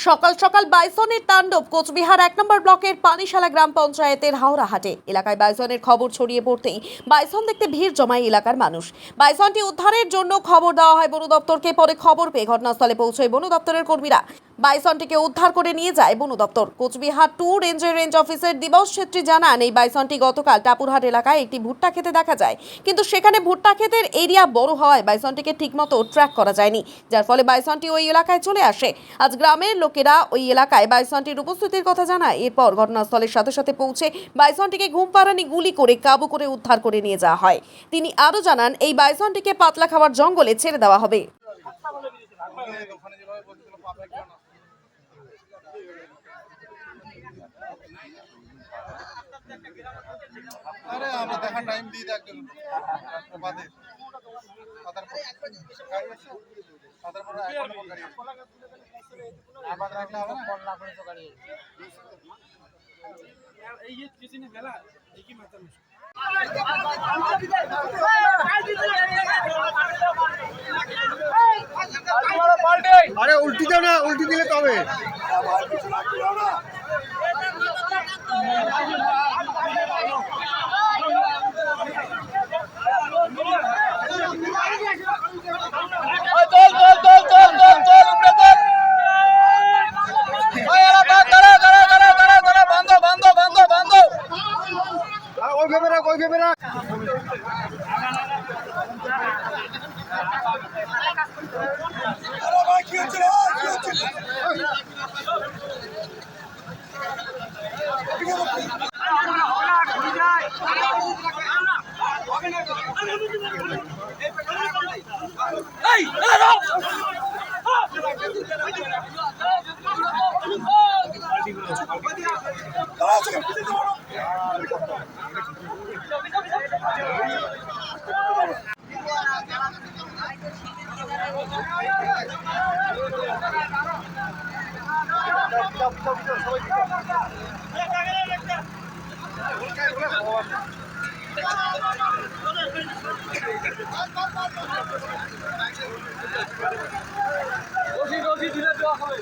সকাল সকাল বাইসনের তাণ্ডব কোচবিহার ১ নম্বর ব্লকের পানিশালা গ্রাম পঞ্চায়েতের হাওড়াহাটে এলাকায় বাইসনের খবর ছড়িয়ে পড়তেই বাইসন দেখতে ভিড় জমায় এলাকার মানুষ। বাইসনটি উদ্ধারের জন্য খবর দেওয়া হয় বন দপ্তরকে। পরে খবর পেয়ে ঘটনাস্থলে পৌঁছয় বন দপ্তরের কর্মীরা। বাইসনটিকে উদ্ধার করে নিয়ে যায় বন দপ্তর। কোচবিহার 2 রেঞ্জের রেঞ্জ অফিসার দিবস ছেত্রী জানান, এই বাইসনটি গতকাল টাপুরহাট এলাকায় একটি ভুট্টা খেতে দেখা যায়, কিন্তু সেখানে ভুট্টা ক্ষেতের এরিয়া বড় হওয়ায় বাইসনটিকে ঠিকমতো ট্র্যাক করা যায়নি, যার ফলে বাইসনটি ওই এলাকায় চলে আসে। আজ গ্রামের লোকেরা ওই এলাকায় বাইসনটির উপস্থিতির কথা জানায়। এরপর ঘটনাস্থলের সাথে সাথে পৌঁছে বাইসনটিকে ঘুম পাড়ানি গুলি করে কাবু করে উদ্ধার করে নিয়ে যাওয়া হয়। তিনি আরও জানান, এই বাইসনটিকে পাতলা খাওয়ার জঙ্গলে ছেড়ে দেওয়া হবে। अरे আমরা দেখা টাইম দিয়ে দেখ বাদে সাদার গাড়ি আছে সাদার পরে এখন গাড়ি আবার রাখলে হবে না কোন লাখ তো গাড়ি এই যে কিছু না মেলা এই কি মাথা মুশ আরে উল্টি দাও না, উল্টি দিলে তবে রশি দিলে দেওয়া হবে।